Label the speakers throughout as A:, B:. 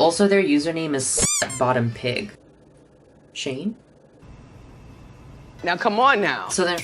A: Also, their username is bottom pig. Shane?
B: Now come on now.
A: So then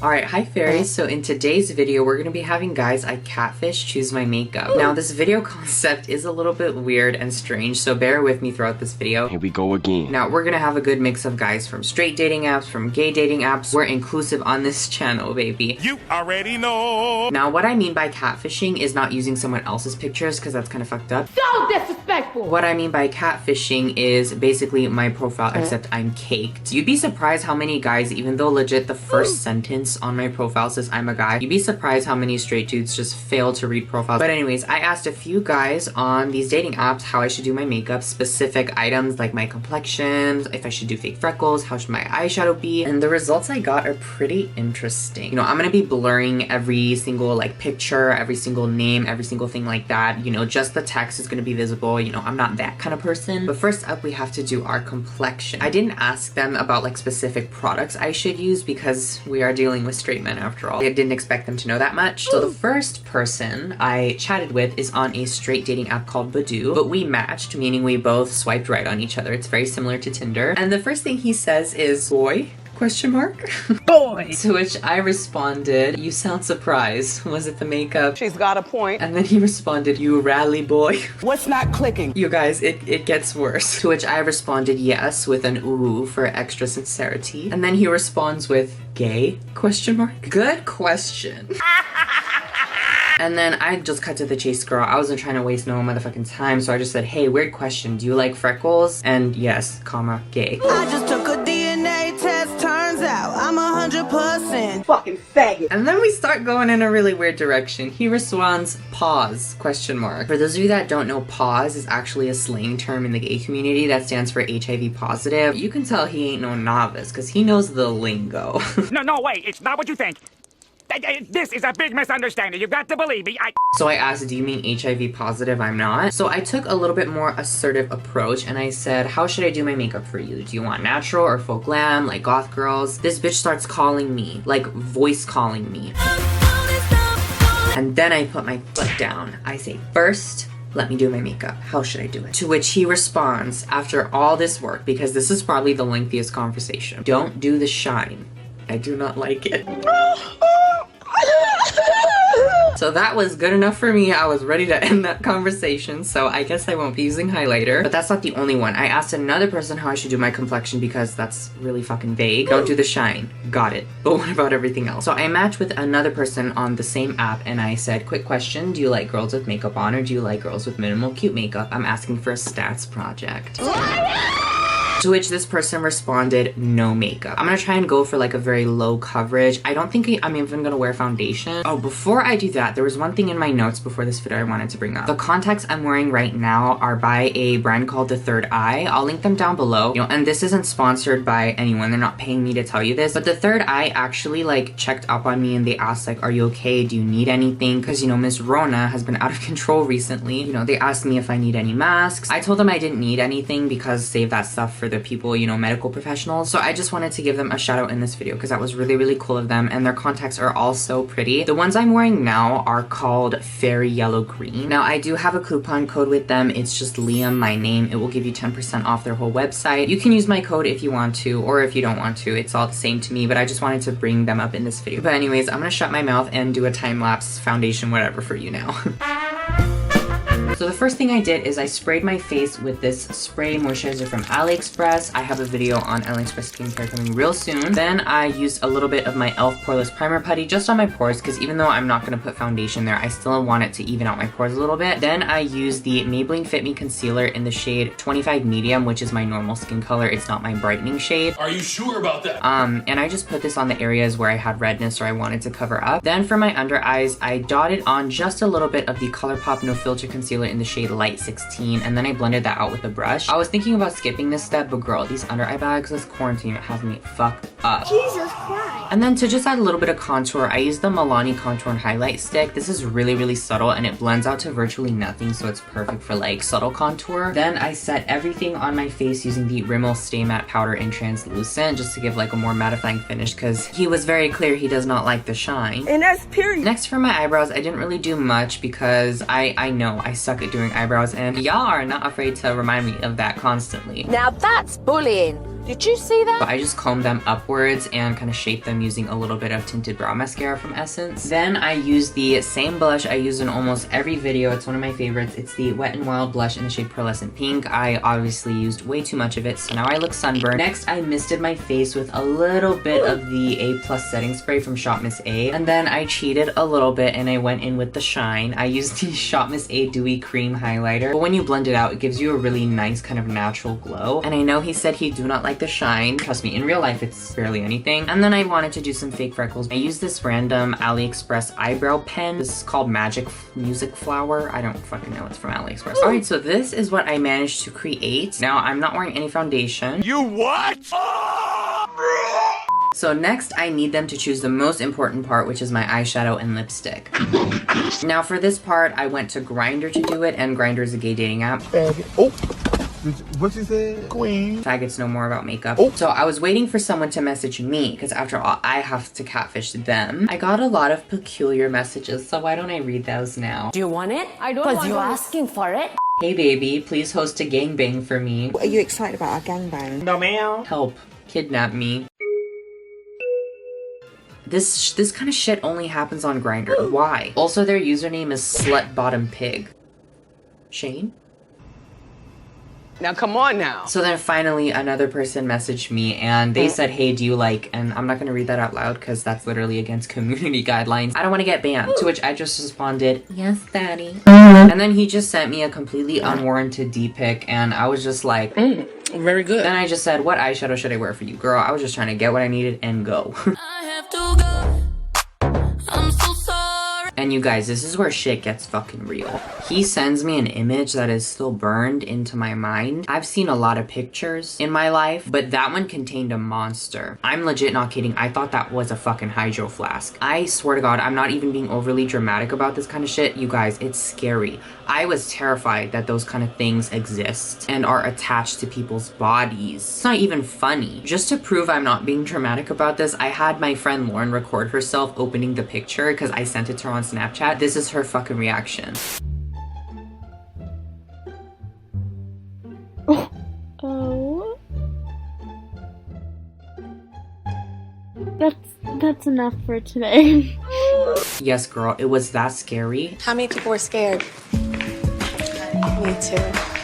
A: Alright, hi fairies. So in today's video, we're going to be having guys I catfish choose my makeup. Now this video concept is a little bit weird and strange, so bear with me throughout this video.
C: Here we go again.
A: Now we're going to have a good mix of guys from straight dating apps, from gay dating apps. We're inclusive on this channel, baby.
D: You already know.
A: Now what I mean by catfishing is not using someone else's pictures, because that's kind of fucked up.
E: So disrespectful!
A: What I mean by catfishing is basically my profile, except I'm caked. You'd be surprised how many guys, even though legit the first sentence on my profile says I'm a guy, you'd be surprised how many straight dudes just fail to read profiles. But anyways, I asked a few guys on these dating apps how I should do my makeup, specific items like my complexion, if I should do fake freckles, how should my eyeshadow be, and the results I got are pretty interesting. You know, I'm gonna be blurring every single like picture, every single name, every single thing like that. You know, just the text is gonna be visible. You know, I'm not that kind of person. But first up, we have to do our complexion. I didn't ask them about like specific products I should use because we are dealing with straight men after all. I didn't expect them to know that much. So the first person I chatted with is on a straight dating app called Badoo, but we matched, meaning we both swiped right on each other. It's very similar to Tinder. And the first thing he says is, boy? Question mark?
E: Boy!
A: To which I responded, you sound surprised. Was it the makeup?
B: She's got a point.
A: And then he responded, you rally boy.
B: What's not clicking?
A: You guys, it gets worse. To which I responded yes with an ooh for extra sincerity. And then he responds with gay? Question mark? Good question. And then I just cut to the chase, girl. I wasn't trying to waste no motherfucking time, so I just said, hey, weird question. Do you like freckles? And yes, comma, gay.
F: I just took a DNA test, turns out I'm 100%
B: Fucking faggot.
A: And then we start going in a really weird direction. He responds, pause, question mark. For those of you that don't know, pause is actually a slang term in the gay community that stands for HIV positive. You can tell he ain't no novice, because he knows the lingo.
D: No, wait. It's not what you think. This is a big misunderstanding. You've got to believe me.
A: So I asked, do you mean HIV positive? I'm not. So I took a little bit more assertive approach and I said, how should I do my makeup for you? Do you want natural or faux glam, like goth girls? This bitch starts calling me, like voice calling me. And then I put my foot down. I say, first, let me do my makeup. How should I do it? To which he responds, after all this work, because this is probably the lengthiest conversation, don't do the shine. I do not like it. So that was good enough for me. I was ready to end that conversation, so I guess I won't be using highlighter. But that's not the only one. I asked another person how I should do my complexion because that's really fucking vague. Don't do the shine. Got it. But what about everything else? So I matched with another person on the same app and I said, quick question, do you like girls with makeup on or do you like girls with minimal cute makeup? I'm asking for a stats project. To which this person responded, no makeup. I'm gonna try and go for like a very low coverage. I don't think I'm even gonna wear foundation. Oh, before I do that, there was one thing in my notes before this video I wanted to bring up. The contacts I'm wearing right now are by a brand called 𝓈𝒽𝒾𝓃𝑒. I'll link them down below. You know, and this isn't sponsored by anyone. They're not paying me to tell you this, but the 𝓈𝒽𝒾𝓃𝑒 actually like checked up on me and they asked like, are you okay? Do you need anything? Because you know, Miss Rona has been out of control recently. You know, they asked me if I need any masks. I told them I didn't need anything because save that stuff for the people, you know, medical professionals. So I just wanted to give them a shout out in this video because that was really, really cool of them, and their contacts are all so pretty. The ones I'm wearing now are called Fairy Yellow Green. Now I do have a coupon code with them. It's just Liam, my name. It will give you 10% off their whole website. You can use my code if you want to, or if you don't want to. It's all the same to me, but I just wanted to bring them up in this video. But anyways, I'm gonna shut my mouth and do a time-lapse foundation whatever for you now. So the first thing I did is I sprayed my face with this spray moisturizer from AliExpress. I have a video on AliExpress skincare coming real soon. Then I used a little bit of my e.l.f. Poreless Primer Putty just on my pores because even though I'm not going to put foundation there, I still want it to even out my pores a little bit. Then I used the Maybelline Fit Me Concealer in the shade 25 Medium, which is my normal skin color. It's not my brightening shade.
D: Are you sure about that?
A: And I just put this on the areas where I had redness or I wanted to cover up. Then for my under eyes, I dotted on just a little bit of the ColourPop No Filter Concealer concealer in the shade Light 16, and then I blended that out with a brush. I was thinking about skipping this step, but girl, these under eye bags, this quarantine has me fucked up.
C: Jesus Christ.
A: And then to just add a little bit of contour, I used the MILANI contour and highlight stick. This is really, really subtle and it blends out to virtually nothing, so it's perfect for like subtle contour. Then I set everything on my face using the Rimmel Stay Matte Powder in Translucent just to give like a more mattifying finish, because he was very clear he does not like the shine.
B: And that's period.
A: Next for my eyebrows, I didn't really do much because I know I suck at doing eyebrows, and y'all are not afraid to remind me of that constantly.
E: Now that's bullying. Did you see that?
A: But I just combed them upwards and kind of shaped them using a little bit of tinted brow mascara from Essence. Then I used the same blush I use in almost every video. It's one of my favorites. It's the Wet n Wild blush in the shade Pearlescent Pink. I obviously used way too much of it, so now I look sunburned. Next, I misted my face with a little bit of the A+ setting spray from Shop Miss A. And then I cheated a little bit and I went in with the shine. I used the Shop Miss A Dewy Cream Highlighter. But when you blend it out, it gives you a really nice kind of natural glow. And I know he said he do not like the shine. Trust me, in real life, it's barely anything. And then I wanted to do some fake freckles. I used this random AliExpress eyebrow pen. This is called Magic Music Flower. I don't fucking know. It's from AliExpress. All right, so this is what I managed to create. Now, I'm not wearing any foundation.
D: You what?
A: So next, I need them to choose the most important part, which is my eyeshadow and lipstick. Now, for this part, I went to Grindr to do it, and Grindr is a gay dating app.
G: Oh. What you said? Queen.
A: Faggots know more about makeup.
G: Oh.
A: So I was waiting for someone to message me, because after all, I have to catfish them. I got a lot of peculiar messages, so why don't I read those now?
E: Do you want it?
C: I don't
E: Because
C: want
E: you're
C: it.
E: asking for it.
A: Hey baby, please host a gangbang for me.
B: Are you excited about our gangbang?
D: No, ma'am.
A: Help. Kidnap me. This kind of shit only happens on Grindr. Why? Also, their username is slutbottompig. Shane?
B: Now come on now.
A: So then finally another person messaged me and they said, hey, do you like, and I'm not gonna read that out loud because that's literally against community guidelines. I don't want to get banned. To which I just responded, yes, daddy. And then he just sent me a completely unwarranted D-pic and I was just like,
B: Very good.
A: then I just said, what eyeshadow should I wear for you? Girl, I was just trying to get what I needed and go.
F: I have to go. I'm so sorry.
A: And you guys, this is where shit gets fucking real. He sends me an image that is still burned into my mind. I've seen a lot of pictures in my life, but that one contained a monster. I'm legit not kidding. I thought that was a fucking hydro flask. I swear to God, I'm not even being overly dramatic about this kind of shit. You guys, it's scary. I was terrified that those kind of things exist and are attached to people's bodies. It's not even funny. Just to prove I'm not being dramatic about this, I had my friend Lauren record herself opening the picture because I sent it to her on Snapchat. This is her fucking reaction.
H: Oh. That's enough for today.
A: Yes, girl, it was that scary.
I: How many people were scared? Me too.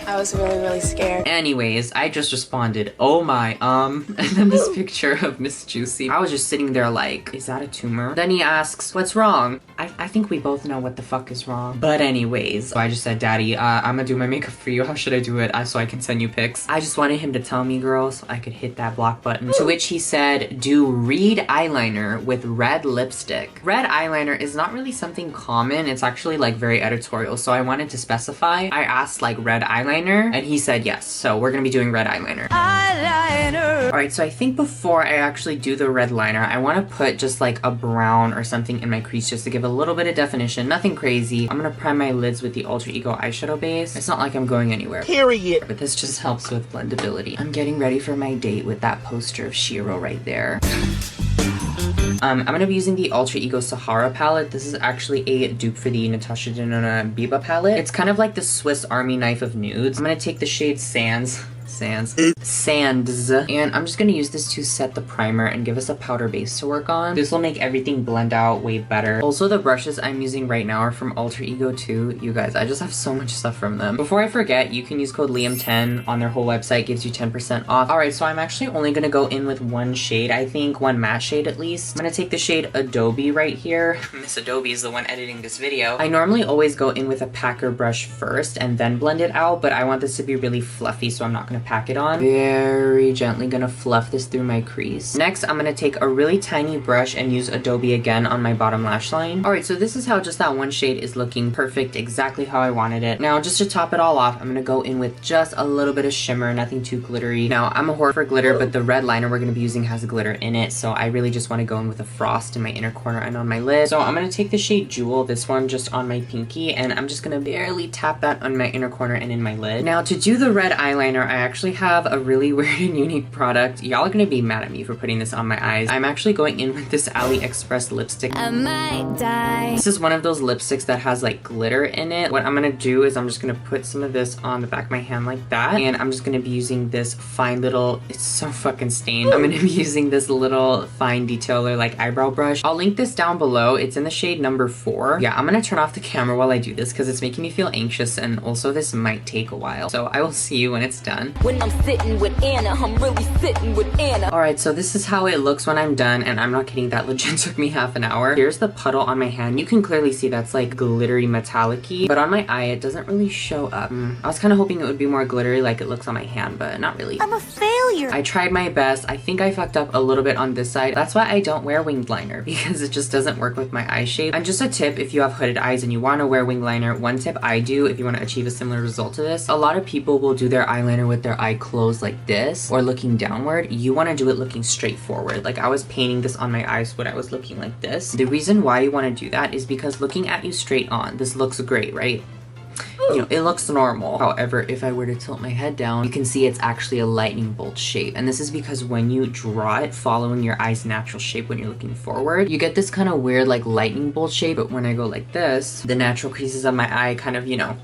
I: I was really, really scared.
A: Anyways, I just responded, oh my, and then this picture of Miss Juicy. I was just sitting there like, is that a tumor? Then he asks, what's wrong? I think we both know what the fuck is wrong. But anyways, so I just said, Daddy, I'm gonna do my makeup for you. How should I do it? So I can send you pics. I just wanted him to tell me, girl, so I could hit that block button. To which he said, do red eyeliner with red lipstick. Red eyeliner is not really something common. It's actually like very editorial. So I wanted to specify. I asked like red eyeliner and he said yes. So we're gonna be doing red eyeliner. Alright, so I think before I actually do the red liner, I want to put just like a brown or something in my crease just to give a little bit of definition. Nothing crazy. I'm gonna prime my lids with the Alter Ego eyeshadow base. It's not like I'm going anywhere.
G: Period.
A: But this just helps with blendability. I'm getting ready for my date with that poster of Shiro right there. I'm gonna be using the Alter Ego Sahara palette. This is actually a dupe for the Natasha Denona Biba palette. It's kind of like the Swiss Army knife of nudes. I'm gonna take the shade Sands, and I'm just gonna use this to set the primer and give us a powder base to work on. This will make everything blend out way better. Also, the brushes I'm using right now are from Alter Ego too. You guys, I just have so much stuff from them. Before I forget, you can use code Liam10 on their whole website, gives you 10% off. Alright, so I'm actually only gonna go in with one shade, I think, one matte shade at least. I'm gonna take the shade Adobe right here. Miss Adobe is the one editing this video. I normally always go in with a packer brush first and then blend it out, but I want this to be really fluffy, so I'm not gonna gonna pack it on. Very gently gonna fluff this through my crease. Next, I'm gonna take a really tiny brush and use Adobe again on my bottom lash line. Alright, so this is how just that one shade is looking perfect, exactly how I wanted it. Now, just to top it all off, I'm gonna go in with just a little bit of shimmer, nothing too glittery. Now, I'm a whore for glitter, but the red liner we're gonna be using has glitter in it, so I really just wanna go in with a frost in my inner corner and on my lid. So I'm gonna take the shade Jewel, this one just on my pinky, and I'm just gonna barely tap that on my inner corner and in my lid. Now, to do the red eyeliner, I actually have a really weird and unique product. Y'all are gonna be mad at me for putting this on my eyes. I'm actually going in with this AliExpress lipstick.
E: I might die.
A: This is one of those lipsticks that has like glitter in it. What I'm gonna do is I'm just gonna put some of this on the back of my hand like that, and I'm just gonna be using this fine little, it's so fucking stained. I'm gonna be using this little fine detailer like eyebrow brush. I'll link this down below. It's in the shade number 4. Yeah, I'm gonna turn off the camera while I do this because it's making me feel anxious, and also this might take a while. So I will see you when it's done.
E: When I'm sitting with Anna, I'm really sitting with Anna.
A: Alright, so this is how it looks when I'm done, and I'm not kidding, that legit took me half an hour. Here's the puddle on my hand. You can clearly see that's like glittery metallic-y, but on my eye it doesn't really show up. I was kind of hoping it would be more glittery like it looks on my hand, but not really.
E: I'm a failure.
A: I tried my best. I think I fucked up a little bit on this side. That's why I don't wear winged liner, because it just doesn't work with my eye shape. And just a tip, if you have hooded eyes and you want to wear winged liner, one tip I do if you want to achieve a similar result to this, a lot of people will do their eyeliner with their eye closed like this or looking downward. You want to do it looking straight forward. Like I was painting this on my eyes when I was looking like this. The reason why you want to do that is because looking at you straight on, this looks great, right? You know, it looks normal. However, if I were to tilt my head down, you can see it's actually a lightning bolt shape. And this is because when you draw it following your eye's natural shape when you're looking forward, you get this kind of weird like lightning bolt shape. But when I go like this, the natural creases of my eye kind of, you know,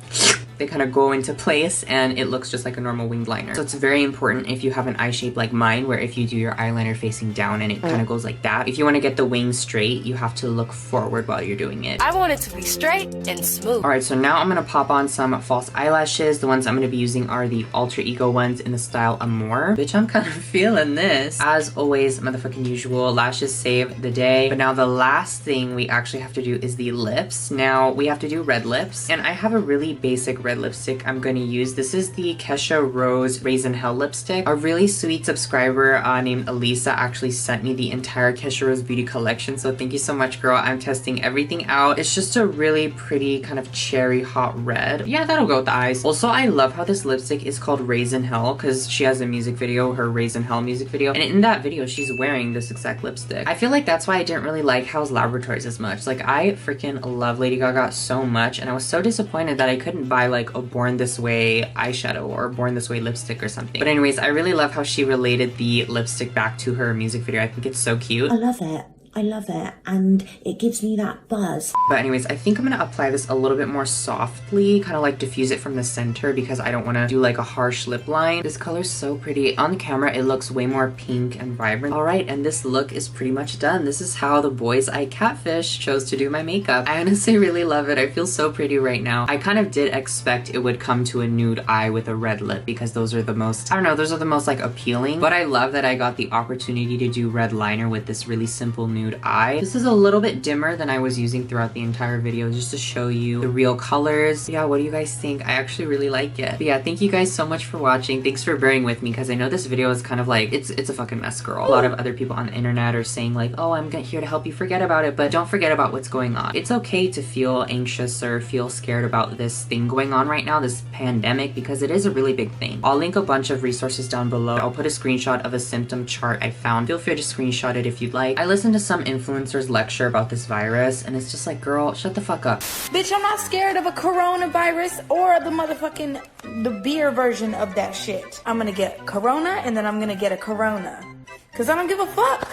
A: they kind of go into place and it looks just like a normal winged liner. So it's very important if you have an eye shape like mine, where if you do your eyeliner facing down and it kind of goes like that, if you want to get the wings straight, you have to look forward while you're doing it.
E: I want it to be straight and smooth.
A: Alright, so now I'm going to pop on some false eyelashes. The ones I'm going to be using are the Alter Ego ones in the style Amour. Bitch, I'm kind of feeling this. As always, motherfucking usual, lashes save the day. But now the last thing we actually have to do is the lips. Now, we have to do red lips, and I have a really basic red lipstick I'm going to use. This is the Kesha Rose Raisin Hell lipstick. A really sweet subscriber named Elisa actually sent me the entire Kesha Rose beauty collection, so thank you so much, girl. I'm testing everything out. It's just a really pretty kind of cherry hot red. Yeah, that'll go with the eyes. Also, I love how this lipstick is called Raisin Hell because she has a music video, her Raisin Hell music video, and in that video she's wearing this exact lipstick. I feel like that's why I didn't really like House Laboratories as much. Like, I freaking love Lady Gaga so much, and I was so disappointed that I couldn't buy like a Born This Way eyeshadow or Born This Way lipstick or something. But anyways, I really love how she related the lipstick back to her music video. I think it's so cute.
C: I love it. I love it, and it gives me that buzz.
A: But anyways, I think I'm gonna apply this a little bit more softly, kind of like diffuse it from the center because I don't want to do like a harsh lip line. This color's so pretty. On the camera, it looks way more pink and vibrant. Alright, and this look is pretty much done. This is how the boys I Catfish chose to do my makeup. I honestly really love it. I feel so pretty right now. I kind of did expect it would come to a nude eye with a red lip because those are the most, I don't know, those are the most like appealing. But I love that I got the opportunity to do red liner with this really simple nude eye. This is a little bit dimmer than I was using throughout the entire video just to show you the real colors. Yeah, what do you guys think? I actually really like it. But yeah, thank you guys so much for watching. Thanks for bearing with me because I know this video is kind of like, it's a fucking mess, girl. A lot of other people on the internet are saying like, oh, I'm here to help you forget about it, but don't forget about what's going on. It's okay to feel anxious or feel scared about this thing going on right now, this pandemic, because it is a really big thing. I'll link a bunch of resources down below. I'll put a screenshot of a symptom chart I found. Feel free to screenshot it if you'd like. I listened to some influencers lecture about this virus and it's just like, girl, shut the fuck up.
J: Bitch, I'm not scared of a coronavirus or the motherfucking the beer version of that shit. I'm gonna get corona and then I'm gonna get a corona because I don't give a fuck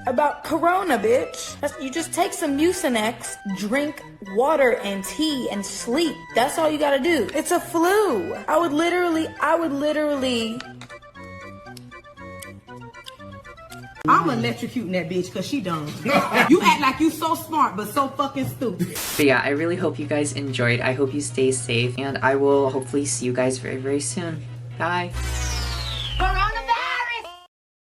J: about corona, bitch. You just take some Mucinex, drink water and tea and sleep. That's all you gotta do. It's a flu. I would literally
F: I'm electrocuting that bitch because she dumb. You act like you so smart but so fucking stupid.
A: But yeah, I really hope you guys enjoyed. I hope you stay safe and I will hopefully see you guys very, very soon. Bye.